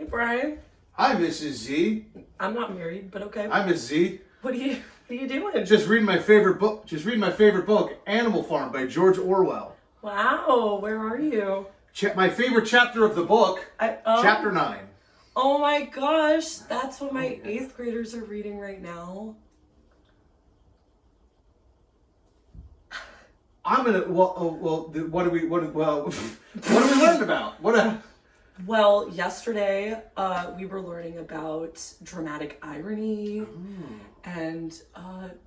Brian. Hi, Mrs. Z. I'm not married, but okay. Hi, Miss Z. What are you doing? Just reading my favorite book. Animal Farm by George Orwell. Wow, where are you? My favorite chapter of the book, chapter 9. Oh my gosh, that's what my 8th graders are reading right now. I'm gonna. What do we learn about? Well, yesterday we were learning about dramatic irony and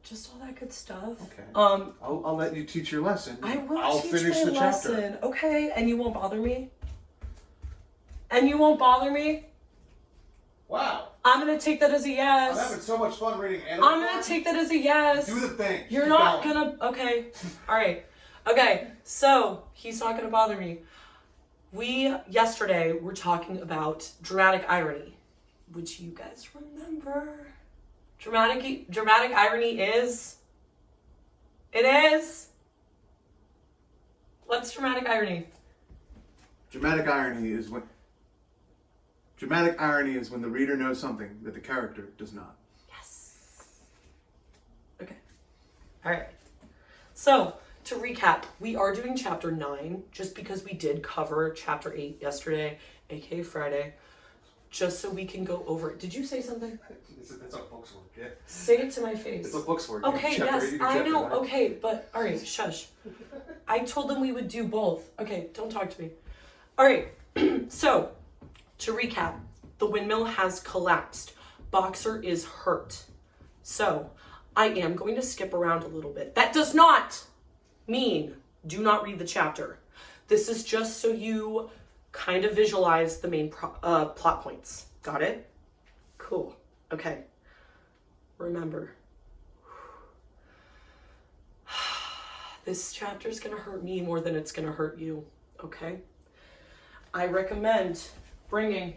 just all that good stuff. Okay. I'll let you teach your lesson. I'll teach finish my the lesson. chapter. Okay, and you won't bother me? Wow. I'm gonna take that as a yes. I'm having so much fun reading Animal Farm. I'm gonna take that as a yes. Do the thing. You're Keep not going. gonna. Okay. All right. Okay. So he's not gonna bother me. We yesterday were talking about dramatic irony, which you guys remember. Dramatic irony is. It is. What's dramatic irony? Dramatic irony is when the reader knows something that the character does not. Yes. Okay. All right. So, to recap, we are doing chapter 9 just because we did cover chapter 8 yesterday, aka Friday, just so we can go over it. Did you say something? It's a book's work, yeah. Say it to my face. It's a book's work. Okay, yes, I know. 9. Okay, but all right, shush. I told them we would do both. Okay, don't talk to me. All right, so to recap, the windmill has collapsed. Boxer is hurt. So I am going to skip around a little bit. That does not mean do not read the chapter. This is just so you kind of visualize the main plot points. Got it? Cool. Okay. Remember, this chapter is going to hurt me more than it's going to hurt you. Okay? I recommend bringing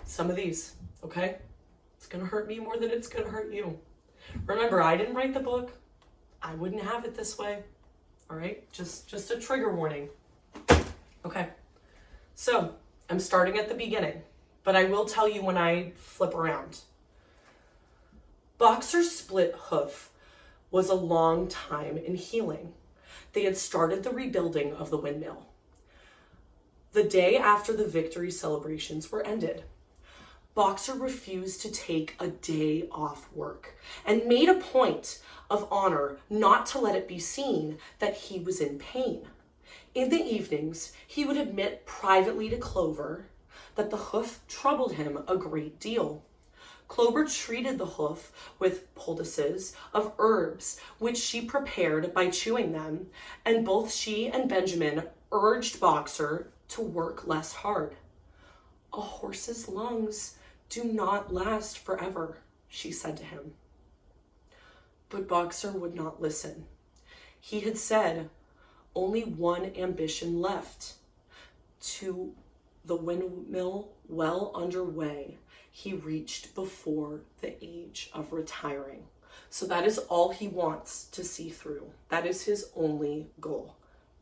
some of these. Okay? It's going to hurt me more than it's going to hurt you. Remember, I didn't write the book. I wouldn't have it this way. All right? Just a trigger warning. Okay. So, I'm starting at the beginning, but I will tell you when I flip around. Boxer's split hoof was a long time in healing. They had started the rebuilding of the windmill. The day after the victory celebrations were ended, Boxer refused to take a day off work and made a point of honor not to let it be seen that he was in pain. In the evenings, he would admit privately to Clover that the hoof troubled him a great deal. Clover treated the hoof with poultices of herbs, which she prepared by chewing them, and both she and Benjamin urged Boxer to work less hard. A horse's lungs do not last forever, she said to him. But Boxer would not listen. He had said only one ambition left. To the windmill well underway, he reached before the age of retiring. So that is all he wants to see through. That is his only goal.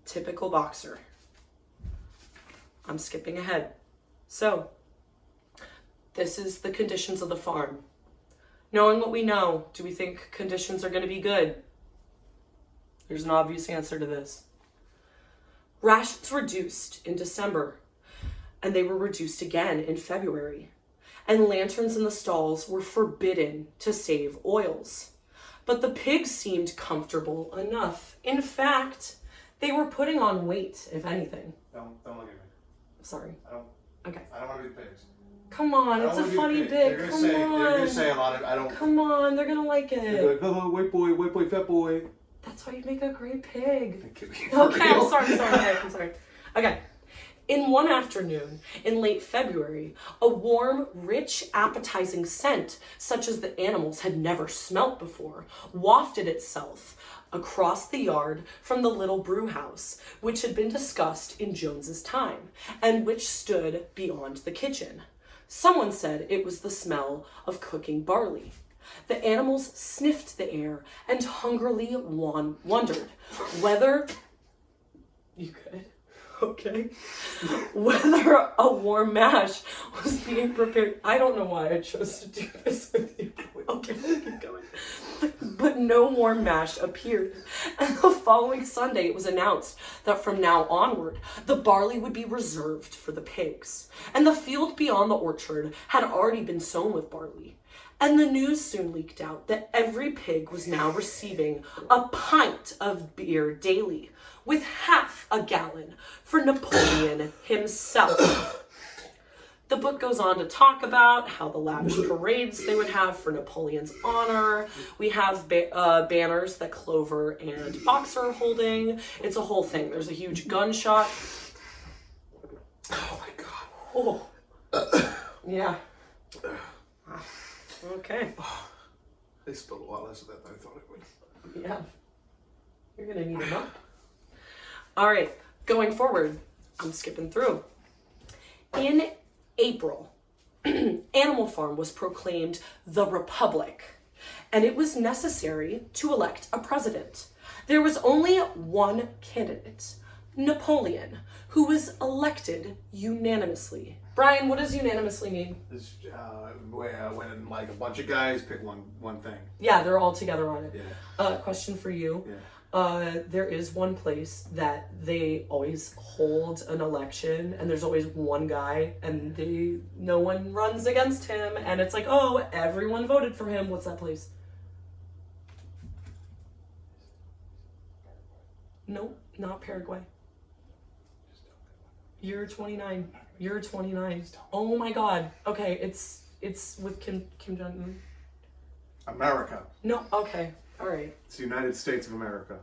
Typical Boxer. I'm skipping ahead. So, this is the conditions of the farm. Knowing what we know, do we think conditions are going to be good? There's an obvious answer to this. Rations reduced in December, and they were reduced again in February. And lanterns in the stalls were forbidden to save oils. But the pigs seemed comfortable enough. In fact, they were putting on weight, if anything. Don't look at me. Sorry. I don't want to be the pigs. Come on, it's a funny bit. They're gonna say a lot of. I don't. Come on, they're gonna like it. They're like, oh, white boy, fat boy. That's why you make a great pig. For Okay, real? I'm sorry. Okay. In one afternoon, in late February, a warm, rich, appetizing scent, such as the animals had never smelt before, wafted itself across the yard from the little brew house, which had been discussed in Jones's time, and which stood beyond the kitchen. Someone said it was the smell of cooking barley. The animals sniffed the air and hungrily wondered whether... You could? Okay. Whether a warm mash was being prepared. I don't know why I chose to do this with you. Okay, keep going. But no warm mash appeared. And the following Sunday, it was announced that from now onward, the barley would be reserved for the pigs. And the field beyond the orchard had already been sown with barley. And the news soon leaked out that every pig was now receiving a pint of beer daily, with half a gallon for Napoleon himself. The book goes on to talk about how the lavish parades they would have for Napoleon's honor. We have banners that Clover and Boxer are holding. It's a whole thing. There's a huge gunshot. Oh my God. Oh. Yeah. Okay. They spilled a lot less of that than I thought it would. Yeah. You're going to need them up. All right. Going forward, I'm skipping through. In April, Animal Farm was proclaimed the Republic, and it was necessary to elect a president. There was only one candidate, Napoleon, who was elected unanimously. Brian, what does unanimously mean? This, when like a bunch of guys pick one thing. Yeah, they're all together on it. Yeah. Question for you. Yeah. There is one place that they always hold an election, and there's always one guy, and no one runs against him, and it's like, oh, everyone voted for him. What's that place? Nope, not Paraguay. You're 29. You're 29. Oh my God. Okay, it's with Kim Jong-un. America. No, okay. All right. It's the United States of America.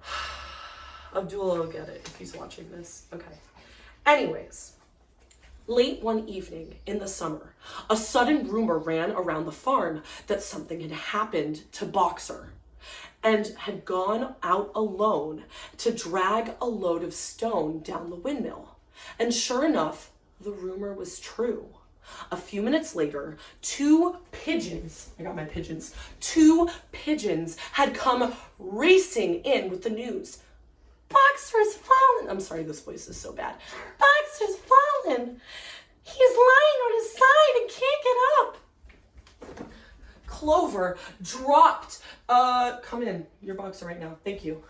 Abdullah will get it if he's watching this. Okay. Anyways, late one evening in the summer, a sudden rumor ran around the farm that something had happened to Boxer and had gone out alone to drag a load of stone down the windmill. And sure enough, the rumor was true. A few minutes later, two pigeons had come racing in with the news. Boxer's fallen. I'm sorry, this voice is so bad. Boxer's fallen. He's lying on his side and can't get up. Clover dropped, come in, you're Boxer right now, thank you.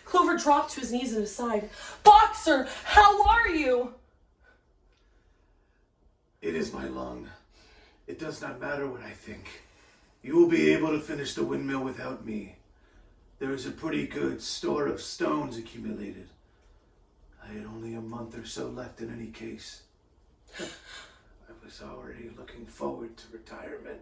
Clover dropped to his knees at his side. Boxer, how are you? It is my lung. It does not matter what I think. You will be able to finish the windmill without me. There is a pretty good store of stones accumulated. I had only a month or so left in any case. I was already looking forward to retirement.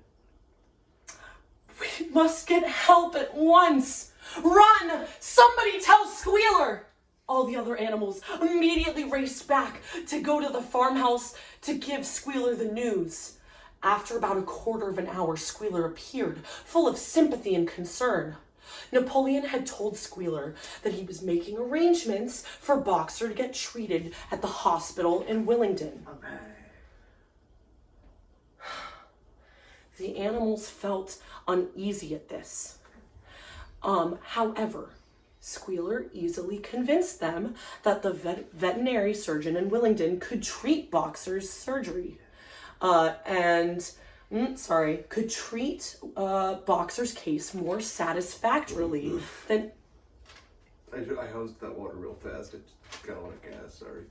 We must get help at once. Run! Somebody tell Squealer! All the other animals immediately raced back to go to the farmhouse to give Squealer the news. After about a quarter of an hour, Squealer appeared, full of sympathy and concern. Napoleon had told Squealer that he was making arrangements for Boxer to get treated at the hospital in Willingdon. The animals felt uneasy at this. However, Squealer easily convinced them that the veterinary surgeon in Willingdon could treat Boxer's surgery, could treat Boxer's case more satisfactorily than. I hosed that water real fast. It got a lot of gas. Sorry.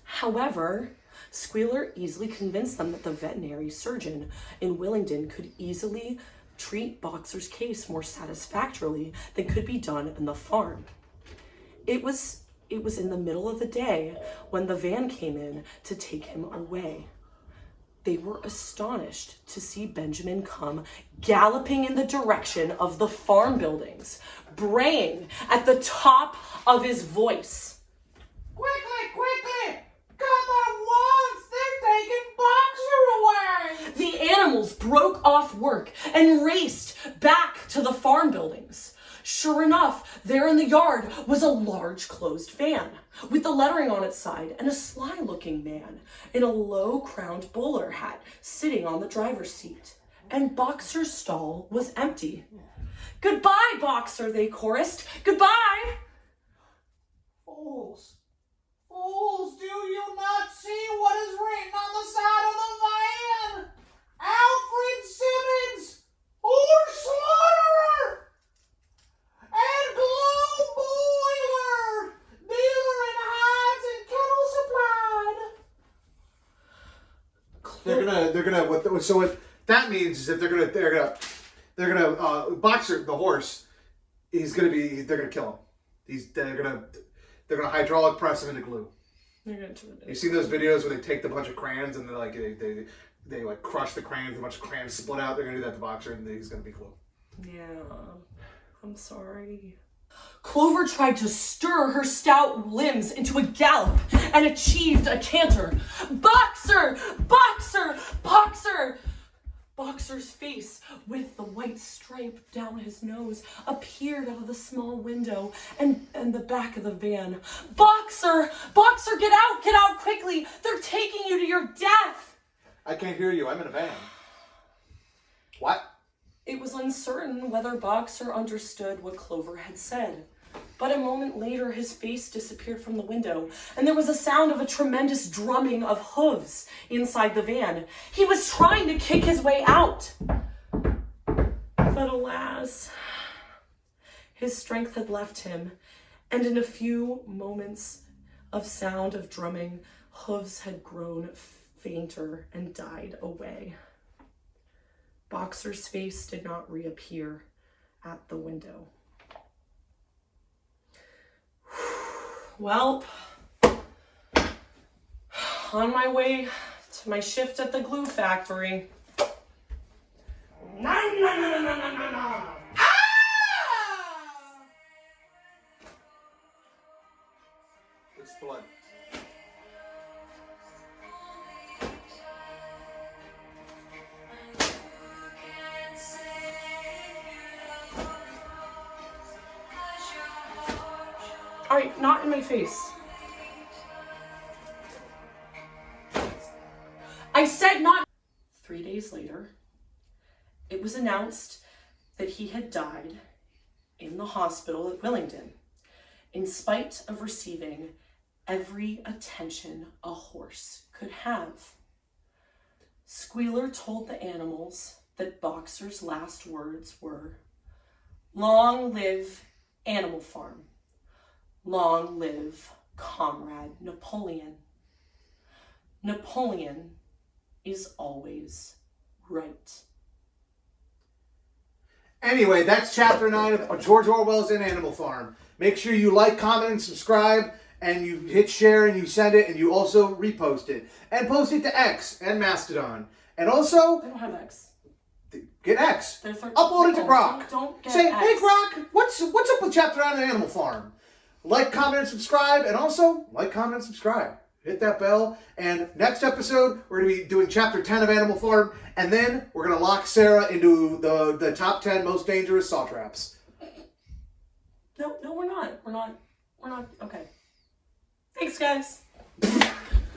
However, Squealer easily convinced them that the veterinary surgeon in Willingdon could easily treat Boxer's case more satisfactorily than could be done in the farm. It was in the middle of the day when the van came in to take him away. They were astonished to see Benjamin come galloping in the direction of the farm buildings, braying at the top of his voice. Quickly! Come at once! They're taking Boxer away! The animals broke off work and raced back to the farm buildings. Sure enough, there in the yard was a large closed van with the lettering on its side and a sly-looking man in a low-crowned bowler hat sitting on the driver's seat. And Boxer's stall was empty. Goodbye, Boxer, they chorused. Goodbye. Fools! Fools, do you not see what is written on the side of the van? Alfred Simmons, horse slaughterer, and Glow Boiler, dealer in hides and kennel supplied. So what that means is that they're gonna Boxer, the horse, they're gonna kill him. They're gonna hydraulic press him into glue. You seen those videos where they take the bunch of crayons and they like crush the crayons, a bunch of crayons split out. They're gonna do that to Boxer, and he's gonna be glue. Yeah, I'm sorry. Clover tried to stir her stout limbs into a gallop and achieved a canter. Boxer! Boxer! Boxer! Boxer's face, with the white stripe down his nose, appeared out of the small window and the back of the van. Boxer! Boxer, get out! Get out quickly! They're taking you to your death! I can't hear you. I'm in a van. What? It was uncertain whether Boxer understood what Clover had said. But a moment later, his face disappeared from the window, and there was a sound of a tremendous drumming of hooves inside the van. He was trying to kick his way out. But alas, his strength had left him, and in a few moments of sound of drumming, hooves had grown fainter and died away. Boxer's face did not reappear at the window. Well, on my way to my shift at the glue factory. It's blood. All right, not in my face. I said not. 3 days later, it was announced that he had died in the hospital at Willingdon, in spite of receiving every attention a horse could have. Squealer told the animals that Boxer's last words were, "Long live Animal Farm. Long live Comrade Napoleon. Napoleon is always right." Anyway, that's chapter 9 of George Orwell's In Animal Farm. Make sure you like, comment, and subscribe, and you hit share, and you send it, and you also repost it. And post it to X and Mastodon. And also, I don't have X. get X. They're 13 Upload it to people. Grok. Don't get Say, X. hey Grok, what's up with chapter 9 of Animal Farm? Like, comment, and subscribe, and also, like, comment, and subscribe. Hit that bell, and next episode, we're going to be doing chapter 10 of Animal Farm, and then we're going to lock Sarah into the top 10 most dangerous saw traps. No, we're not. We're not. Okay. Thanks, guys.